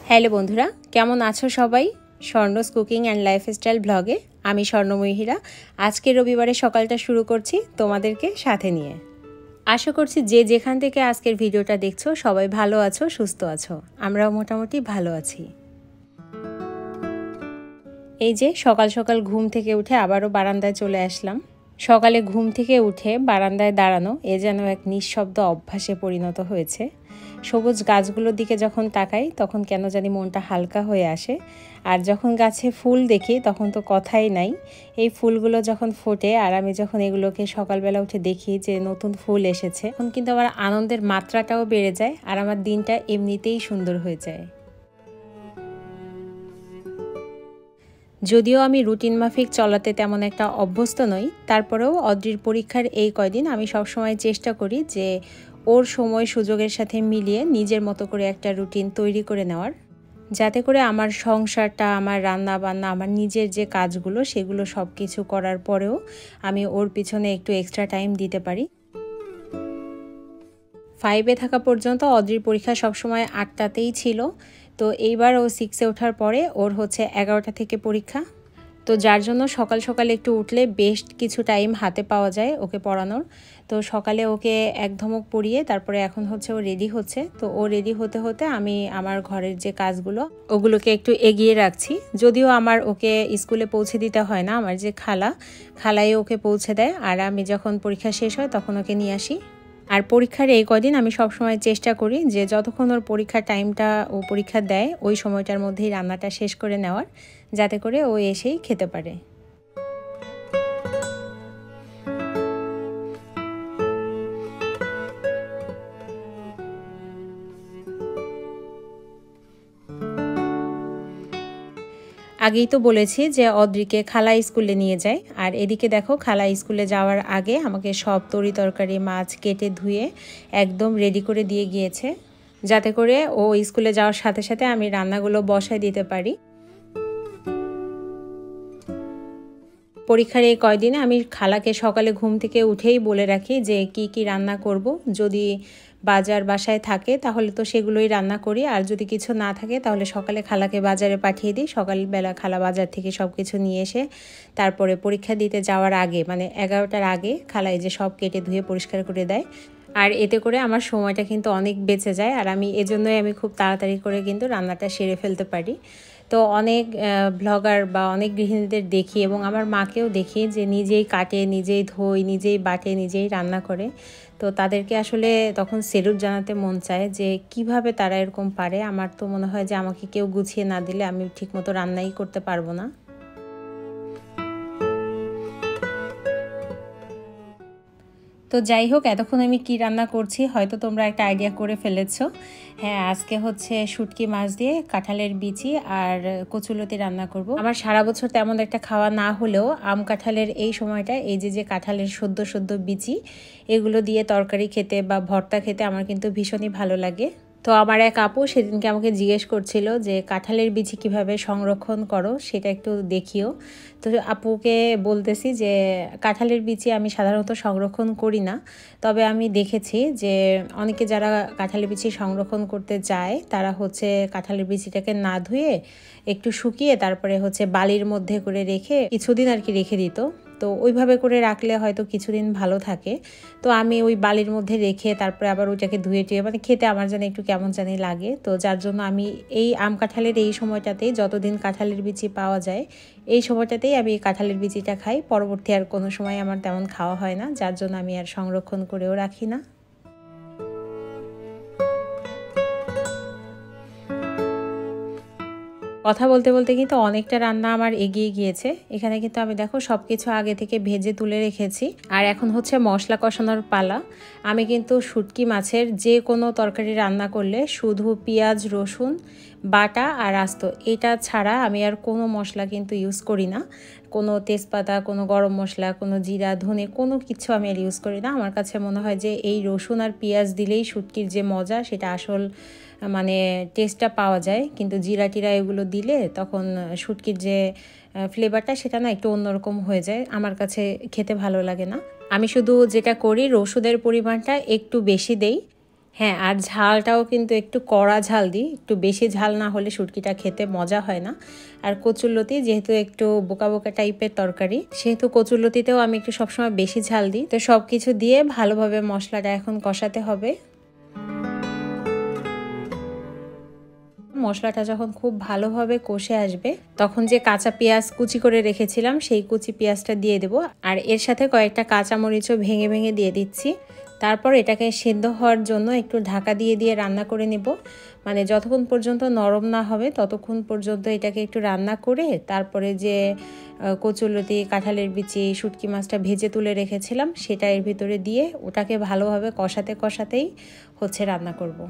Hello বন্ধুরা, কেমন আছো সবাই? স্বর্ণস কুকিং অ্যান্ড লাইফস্টাইল ব্লগে আমি স্বর্ণময়ীরা আজকে রবিবারে সকালটা শুরু করছি তোমাদেরকে সাথে নিয়ে। আশা করছি যে যেখান থেকে আজকের ভিডিওটা দেখছো সবাই ভালো আছো, সুস্থ আছো। আমরাও মোটামুটি ভালো আছি। এই যে সকাল সকাল ঘুম থেকে উঠে আবারও বারান্দায় চলে আসলাম। সকালে ঘুম থেকে উঠে বারান্দায় দাঁড়ানো এ যেন এক নিঃশব্দ অভ্যাসে পরিণত হয়েছে। সবুজ গাছগুলোর দিকে যখন তাকাই তখন কেন জানি মনটা হালকা হয়ে আসে। আর যখন গাছে ফুল দেখি তখন তো কথাই নাই। এই ফুলগুলো যখন ফোটে আর আমি যখন এগুলোকে সকালবেলা উঠে দেখি যে নতুন ফুল এসেছে, তখন কিন্তু আমার আনন্দের মাত্রাটাও বেড়ে যায় আর আমার দিনটা এমনিতেই সুন্দর হয়ে যায়। যদিও আমি রুটিন মাফিক চলাতে তেমন একটা অভ্যস্ত নই, তারপরেও অদ্রির পরীক্ষার এই কয়দিন আমি সবসময় চেষ্টা করি যে ওর সময় সুযোগের সাথে মিলিয়ে নিজের মতো করে একটা রুটিন তৈরি করে নেওয়ার, যাতে করে আমার সংসারটা, আমার রান্না বান্না, আমার নিজের যে কাজগুলো সেগুলো সব কিছু করার পরেও আমি ওর পিছনে একটু এক্সট্রা টাইম দিতে পারি। 5-এ থাকা পর্যন্ত অদ্রির পরীক্ষা সবসময় 8টাতেই ছিল। তো এইবার ও 6-এ ওঠার পরে ওর হচ্ছে 11টা থেকে পরীক্ষা। তো যার জন্য সকাল সকাল একটু উঠলে বেশ কিছু টাইম হাতে পাওয়া যায় ওকে পড়ানোর। তো সকালে ওকে এক ধমক পড়িয়ে তারপরে এখন হচ্ছে ও রেডি হচ্ছে। তো ও রেডি হতে হতে আমি আমার ঘরের যে কাজগুলো ওগুলোকে একটু এগিয়ে রাখছি। যদিও আমার ওকে স্কুলে পৌঁছে দিতে হয় না, আমার যে খালাই ওকে পৌঁছে দেয় আর আমি যখন পরীক্ষা শেষ হয় তখন ওকে নিয়ে আসি। আর পরীক্ষার এই কদিন আমি সবসময় চেষ্টা করি যে যতক্ষণ ওর পরীক্ষার টাইমটা ও পরীক্ষা দেয় ওই সময়টার মধ্যেই রান্নাটা শেষ করে নেওয়ার, যাতে করে ও এসেই খেতে পারে। আগেই তো বলেছি যে অদ্রিকে খালা স্কুলে নিয়ে যায়, আর এদিকে দেখো খালা স্কুলে যাওয়ার আগে আমাকে সব তরি তরকারি মাছ কেটে ধুয়ে একদম রেডি করে দিয়ে গিয়েছে, যাতে করে ও স্কুলে যাওয়ার সাথে সাথে আমি রান্নাগুলো বসায় দিতে পারি। পরীক্ষার এই কয়দিনে আমি খালাকে সকালে ঘুম থেকে উঠেই বলে রাখি যে কি কি রান্না করব। যদি বাজার বাসায় থাকে তাহলে তো সেগুলোই রান্না করি, আর যদি কিছু না থাকে তাহলে সকালে খালাকে বাজারে পাঠিয়ে দিই। সকালবেলা খালা বাজার থেকে সব কিছু নিয়ে এসে তারপরে পরীক্ষা দিতে যাওয়ার আগে মানে 11টার আগে খালা এই যে সব কেটে ধুয়ে পরিষ্কার করে দেয়। আর এতে করে আমার সময়টা কিন্তু অনেক বেঁচে যায়, আর আমি খুব তাড়াতাড়ি করে কিন্তু রান্নাটা সেরে ফেলতে পারি। তো অনেক ব্লগার বা অনেক গৃহিণীদের দেখি এবং আমার মাকেও দেখি যে নিজেই কাটে, নিজেই ধোয়, নিজেই বাটে, নিজেই রান্না করে। তো তাদেরকে আসলে তখন সেলুট জানাতে মন চায় যে কিভাবে তারা এরকম পারে। আমার তো মনে হয় যে আমাকে কেউ গুছিয়ে না দিলে আমি ঠিকমতো রান্নাই করতে পারবো না। তো যাই হোক, এতক্ষণ আমি কি রান্না করছি হয়তো তোমরা একটা আইডিয়া করে ফেলেছো। হ্যাঁ, আজকে হচ্ছে শুটকি মাছ দিয়ে কাঁঠালের বিচি আর কচুলতি রান্না করব। আমার সারা বছর তেমন একটা খাওয়া না হলেও আম কাঁঠালের এই সময়টা এই যে কাঁঠালের সদ্য সদ্য বিচি এগুলো দিয়ে তরকারি খেতে বা ভর্তা খেতে আমার কিন্তু ভীষণই ভালো লাগে। তো আমার এক আপু সেদিনকে আমাকে জিজ্ঞেস করছিল যে কাঁঠালের বিচি কিভাবে সংরক্ষণ করো সেটা একটু দেখিও। তো আপুকে বলতেছি যে কাঁঠালের বিচি আমি সাধারণত সংরক্ষণ করি না, তবে আমি দেখেছি যে অনেকে যারা কাঁঠালের বিচি সংরক্ষণ করতে যায় তারা হচ্ছে কাঁঠালের বিচিটাকে না ধুয়ে একটু শুকিয়ে তারপরে হচ্ছে বালির মধ্যে করে রেখে কিছুদিন আর কি রেখে দিত। তো ওইভাবে করে রাখলে হয়তো কিছুদিন ভালো থাকে। তো আমি ওই বালির মধ্যে রেখে তারপরে আবার ওইটাকে ধুয়ে টুয়ে মানে খেতে আমার যেন একটু কেমন জানি লাগে। তো যার জন্য আমি এই আম কাঁঠালের এই সময়টাতেই যতদিন কাঁঠালের বিচি পাওয়া যায় এই সময়টাতেই আমি কাঁঠালের বিচিটা খাই। পরবর্তী আর কোনো সময় আমার তেমন খাওয়া হয় না, যার জন্য আমি আর সংরক্ষণ করেও রাখি না। কথা বলতে বলতে কিন্তু অনেকটা রান্না আমার এগিয়ে গিয়েছে। এখানে কিন্তু আমি দেখো সব কিছু আগে থেকে ভেজে তুলে রেখেছি, আর এখন হচ্ছে মশলা কষানোর পালা। আমি কিন্তু শুটকি মাছের যে কোনো তরকারি রান্না করলে শুধু পেঁয়াজ রসুন বাটা আর আস্ত এটা ছাড়া আমি আর কোনো মশলা কিন্তু ইউজ করি না। কোনো তেজপাতা, কোনো গরম মশলা, কোনো জিরা ধনে কোনো কিছু আমি আর ইউজ করি না। আমার কাছে মনে হয় যে এই রসুন আর পেঁয়াজ দিলেই শুটকির যে মজা সেটা আসল মানে টেস্টটা পাওয়া যায়। কিন্তু জিরা টিরা এগুলো দিলে তখন শুটকির যে ফ্লেভারটা সেটা না একটু অন্যরকম হয়ে যায়, আমার কাছে খেতে ভালো লাগে না। আমি শুধু যেটা করি রসুনের পরিমাণটা একটু বেশি দেই। হ্যাঁ, আর ঝালটাও কিন্তু একটু কড়া ঝাল দিই, একটু বেশি ঝাল না হলে শুটকিটা খেতে মজা হয় না। আর কচুরলতি যেহেতু একটু বোকা বোকা টাইপের তরকারি, সেহেতু কচুরলতিতেও আমি একটু সবসময় বেশি ঝাল দিই। তো সব কিছু দিয়ে ভালোভাবে মশলাটা এখন কষাতে হবে। মশলাটা যখন খুব ভালোভাবে কষে আসবে, তখন যে কাঁচা পেঁয়াজ কুচি করে রেখেছিলাম সেই কুচি পেঁয়াজটা দিয়ে দেবো। আর এর সাথে কয়েকটা কাঁচামরিচও ভেঙে ভেঙে দিয়ে দিচ্ছি। তারপর এটাকে সেদ্ধ হওয়ার জন্য একটু ঢাকা দিয়ে দিয়ে রান্না করে নেব। মানে যতক্ষণ পর্যন্ত নরম না হবে ততক্ষণ পর্যন্ত এটাকে একটু রান্না করে তারপরে যে কচুরলতি, কাঁঠালের বিচি, শুটকি মাছটা ভেজে তুলে রেখেছিলাম সেটা এর ভিতরে দিয়ে ওটাকে ভালোভাবে কষাতে কষাতেই রান্না করব।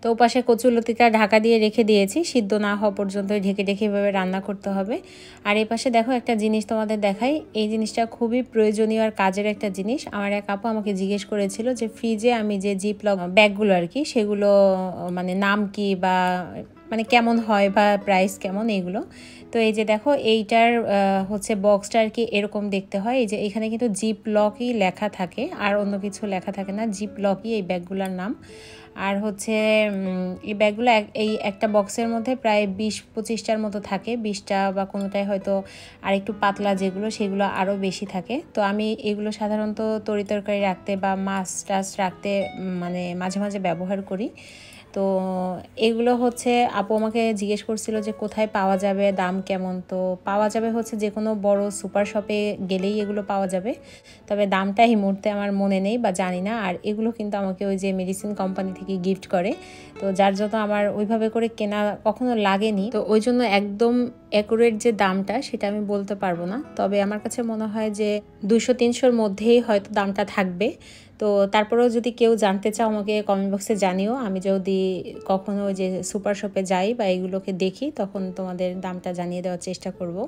তো পাশে কচুরলতিটা ঢাকা দিয়ে রেখে দিয়েছি, সিদ্ধ না হওয়া পর্যন্ত ঢেকে ঢেকে এভাবে রান্না করতে হবে। আর এই পাশে দেখো একটা জিনিস তোমাদের দেখাই, এই জিনিসটা খুবই প্রয়োজনীয় আর কাজের একটা জিনিস। আমার এক আপু আমাকে জিজ্ঞেস করেছিল যে ফ্রিজে আমি যে জিপলক ব্যাগগুলো আর কি, সেগুলো মানে নাম কি বা মানে কেমন হয় বা প্রাইস কেমন এইগুলো। তো এই যে দেখো এইটার বক্সটা আর কি এরকম দেখতে হয়। এই যে এখানে কিন্তু জিপ লকই লেখা থাকে, আর অন্য কিছু লেখা থাকে না, জিপ লকই এই ব্যাগগুলোর নাম। আর এই ব্যাগগুলো এই একটা বক্সের মধ্যে প্রায় 20-25টার মতো থাকে, 20টা বা কোনোটায় হয়তো আর একটু পাতলা যেগুলো সেগুলো আরও বেশি থাকে। তো আমি এগুলো সাধারণত তরিতরকারি রাখতে বা মাছ টাছ রাখতে মানে মাঝে মাঝে ব্যবহার করি। তো এগুলো আপু আমাকে জিজ্ঞেস করছিল যে কোথায় পাওয়া যাবে, দাম কেমন। তো পাওয়া যাবে যে কোনো বড় সুপার শপে গেলেই এগুলো পাওয়া যাবে, তবে দামটা এই মুহূর্তে আমার মনে নেই বা জানি না। আর এগুলো কিন্তু আমাকে ওই যে মেডিসিন কোম্পানি থেকে গিফট করে, তো যার জন্য আমার ওইভাবে করে কেনা কখনো লাগেনি। তো ওই জন্য একদম অ্যাকুরেট যে দামটা সেটা আমি বলতে পারবো না, তবে আমার কাছে মনে হয় যে 200-300-র মধ্যেই হয়তো দামটা থাকবে। তো তারপরেও যদি কেউ জানতে চাও আমাকে কমেন্ট বক্সে জানিও, আমি যদি কখনো ওই যে সুপার শপে যাই বা এগুলোকে দেখি তখন তোমাদের দামটা জানিয়ে দেওয়ার চেষ্টা করব।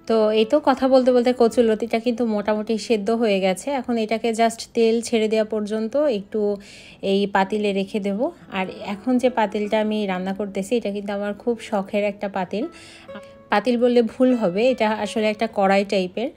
তো এই তো কথা বলতে বলতে কচুরলতিটা কিন্তু মোটামুটি সেদ্ধ হয়ে গেছে। এখন এটাকে জাস্ট তেল ছেড়ে দেওয়া পর্যন্ত একটু এই পাতিলে রেখে দেব। আর এখন যে পাতিলটা আমি রান্না করতেছি এটা কিন্তু আমার খুব শখের একটা পাতিল। পাতিল বললে ভুল হবে, এটা আসলে একটা কড়াই টাইপের।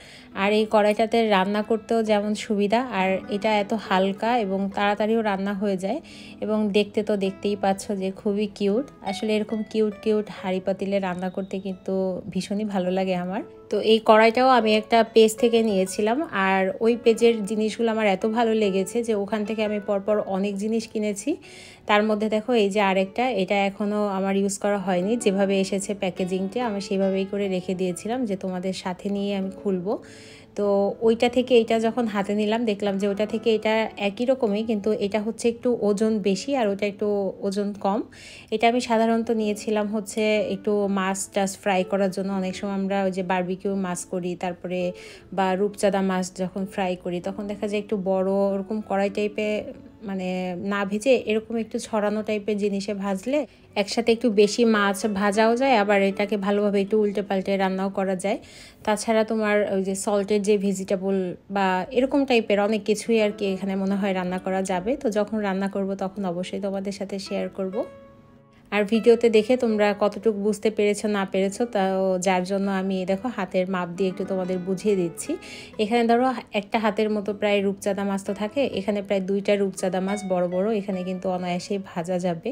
আর এই কড়াইটাতে রান্না করতেও যেমন সুবিধা, আর এটা এত হালকা এবং তাড়াতাড়িও রান্না হয়ে যায়। এবং দেখতে তো দেখতেই পাচ্ছ যে খুবই কিউট। আসলে এরকম কিউট কিউট হাঁড়ি পাতিলে রান্না করতে কিন্তু ভীষণই ভালো লাগে আমার। তো এই কড়াইটাও আমি একটা পেজ থেকে নিয়েছিলাম, আর ওই পেজের জিনিসগুলো আমার এত ভালো লেগেছে যে ওখান থেকে আমি পরপর অনেক জিনিস কিনেছি। তার মধ্যে দেখো এই যে আরেকটা, এটা এখনও আমার ইউজ করা হয়নি, যেভাবে এসেছে প্যাকেজিংটা আমি সেভাবেই করে রেখে দিয়েছিলাম যে তোমাদের সাথে নিয়ে আমি খুলবো। তো ওইটা থেকে এটা যখন হাতে নিলাম দেখলাম যে ওইটা থেকে এটা একই রকমই, কিন্তু এটা একটু ওজন বেশি আর ওটা একটু ওজন কম। এটা আমি সাধারণত নিয়েছিলাম একটু মাছ টাছ ফ্রাই করার জন্য। অনেক সময় আমরা ওই যে বারবিকিউ মাছ করি, তারপরে বা রূপচাঁদা মাছ যখন ফ্রাই করি তখন দেখা যায় একটু বড় ওরকম কড়াই টাইপের, মানে না ভেজে এরকম একটু ছড়ানো টাইপের জিনিসে ভাজলে একসাথে একটু বেশি মাছ ভাজাও যায়, আবার এটাকে ভালোভাবে একটু উল্টে পাল্টে রান্নাও করা যায়। তাছাড়া তোমার ওই যে সল্টের যে ভেজিটেবল বা এরকম টাইপের অনেক কিছুই আর কি এখানে মনে হয় রান্না করা যাবে। তো যখন রান্না করব তখন অবশ্যই তোমাদের সাথে শেয়ার করব। আর ভিডিওতে দেখে তোমরা কতটুকু বুঝতে পেরেছো না পেরেছো, তাও যার জন্য আমি দেখো হাতের মাপ দিয়ে একটু তোমাদের বুঝিয়ে দিচ্ছি। এখানে ধরো একটা হাতের মতো প্রায় রূপচাঁদা মাছ তো থাকে, এখানে প্রায় 2টা রূপচাঁদা মাছ বড় বড়, এখানে কিন্তু অনায়াসেই ভাজা যাবে।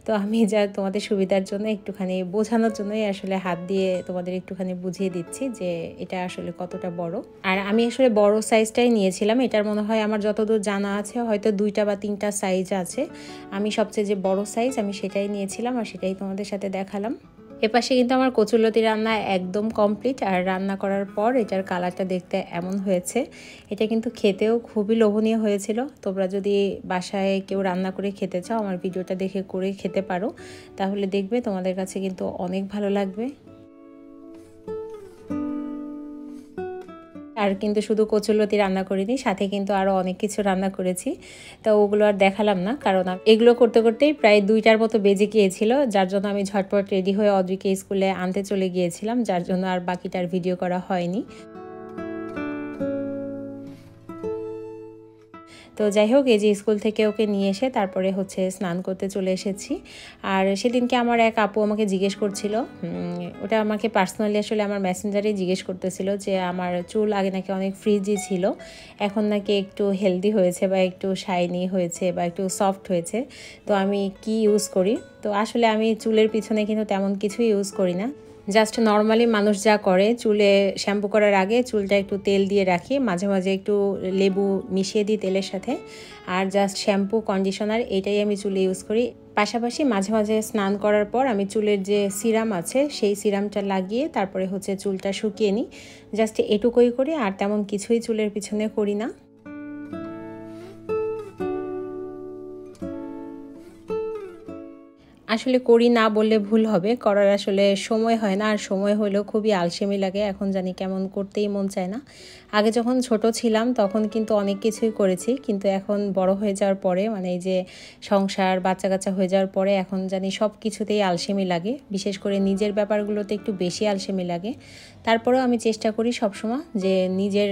তো আমি যা তোমাদের সুবিধার জন্য একটুখানি বোঝানোর জন্যই আসলে হাত দিয়ে তোমাদের একটুখানি বুঝিয়ে দিচ্ছি যে এটা আসলে কতটা বড়। আর আমি আসলে বড় সাইজটাই নিয়েছিলাম, এটার মনে হয় আমার যতদূর জানা আছে হয়তো 2টা বা 3টা সাইজ আছে। আমি সবচেয়ে যে বড় সাইজ আমি সেটাই নিয়েছিলাম আর সেটাই তোমাদের সাথে দেখালাম। এপাশে কিন্তু আমার কচুরলতি রান্না একদম কমপ্লিট, আর রান্না করার পর এটার কালারটা দেখতে এমন হয়েছে। এটা কিন্তু খেতেও খুবই লোভনীয় হয়েছিল। তোমরা যদি বাসায় কেউ রান্না করে খেতে চাও আমার ভিডিওটা দেখে করে খেতে পারো, তাহলে দেখবে তোমাদের কাছে কিন্তু অনেক ভালো লাগবে। আর কিন্তু শুধু কচুরলতি রান্না করিনি, সাথে কিন্তু আরও অনেক কিছু রান্না করেছি। তো ওগুলো আর দেখালাম না, কারণ এগুলো করতে করতেই প্রায় 2টার মতো বেজে গিয়েছিল, যার জন্য আমি ঝটপট রেডি হয়ে অদ্রিকে স্কুলে আনতে চলে গিয়েছিলাম, যার জন্য আর বাকিটার ভিডিও করা হয়নি। তো যাই হোক, এই যে স্কুল থেকে ওকে নিয়ে এসে তারপরে হচ্ছে স্নান করতে চলে এসেছি। আর সেদিনকে আমার এক আপু আমাকে জিজ্ঞেস করছিল, ওটা আমাকে পার্সোনালি আসলে আমার মেসেঞ্জারেই জিজ্ঞেস করতেছিল যে আমার চুল আগে নাকি অনেক ফ্রিজি ছিল, এখন নাকি একটু হেলদি হয়েছে বা একটু শাইনি হয়েছে বা একটু সফট হয়েছে, তো আমি কি ইউজ করি। তো আসলে আমি চুলের পিছনে কিন্তু তেমন কিছুই ইউজ করি না, জাস্ট নর্মালি মানুষ যা করে চুলে শ্যাম্পু করার আগে চুলটা একটু তেল দিয়ে রাখি, মাঝে মাঝে একটু লেবু মিশিয়ে দিই তেলের সাথে, আর জাস্ট শ্যাম্পু কন্ডিশনার এটাই আমি চুলে ইউজ করি। পাশাপাশি মাঝে মাঝে স্নান করার পর আমি চুলের যে সিরাম আছে সেই সিরামটা লাগিয়ে তারপরে হচ্ছে চুলটা শুকিয়ে নিই, জাস্ট এটুকুই করি, আর তেমন কিছুই চুলের পিছনে করি না। আসলে করি না বললে ভুল হবে, করার আসলে সময় হয় না, আর সময় হলেও খুবই আলসেমি লাগে, এখন জানি কেমন করতেই মন চায় না। আগে যখন ছোট ছিলাম তখন কিন্তু অনেক কিছুই করেছি, কিন্তু এখন বড় হয়ে যাওয়ার পরে মানে এই যে সংসার বাচ্চা কাচ্চা হয়ে যাওয়ার পরে এখন জানি সব কিছুতেই আলসেমি লাগে, বিশেষ করে নিজের ব্যাপারগুলোতে একটু বেশি আলসেমি লাগে। তারপরেও আমি চেষ্টা করি সবসময় যে নিজের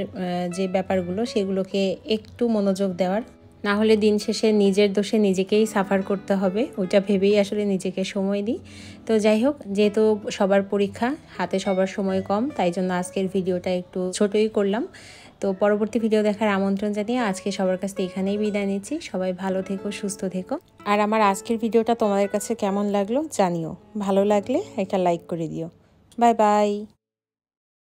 যে ব্যাপারগুলো সেগুলোকে একটু মনোযোগ দেওয়ার, না হলে দিন শেষে নিজের দোষে নিজেকেই সাফার করতে হবে, ওইটা ভেবেই আসলে নিজেকে সময় দিই। তো যাই হোক, যেহেতু সবার পরীক্ষা, হাতে সবার সময় কম, তাই জন্য আজকের ভিডিওটা একটু ছোটই করলাম। তো পরবর্তী ভিডিও দেখার আমন্ত্রণ জানিয়ে আজকে সবার কাছ থেকে এখানেই বিদায় নিচ্ছি। সবাই ভালো থেকো, সুস্থ থেকো। আর আমার আজকের ভিডিওটা তোমাদের কাছে কেমন লাগলো জানিও, ভালো লাগলে একটা লাইক করে দিও। Bye bye.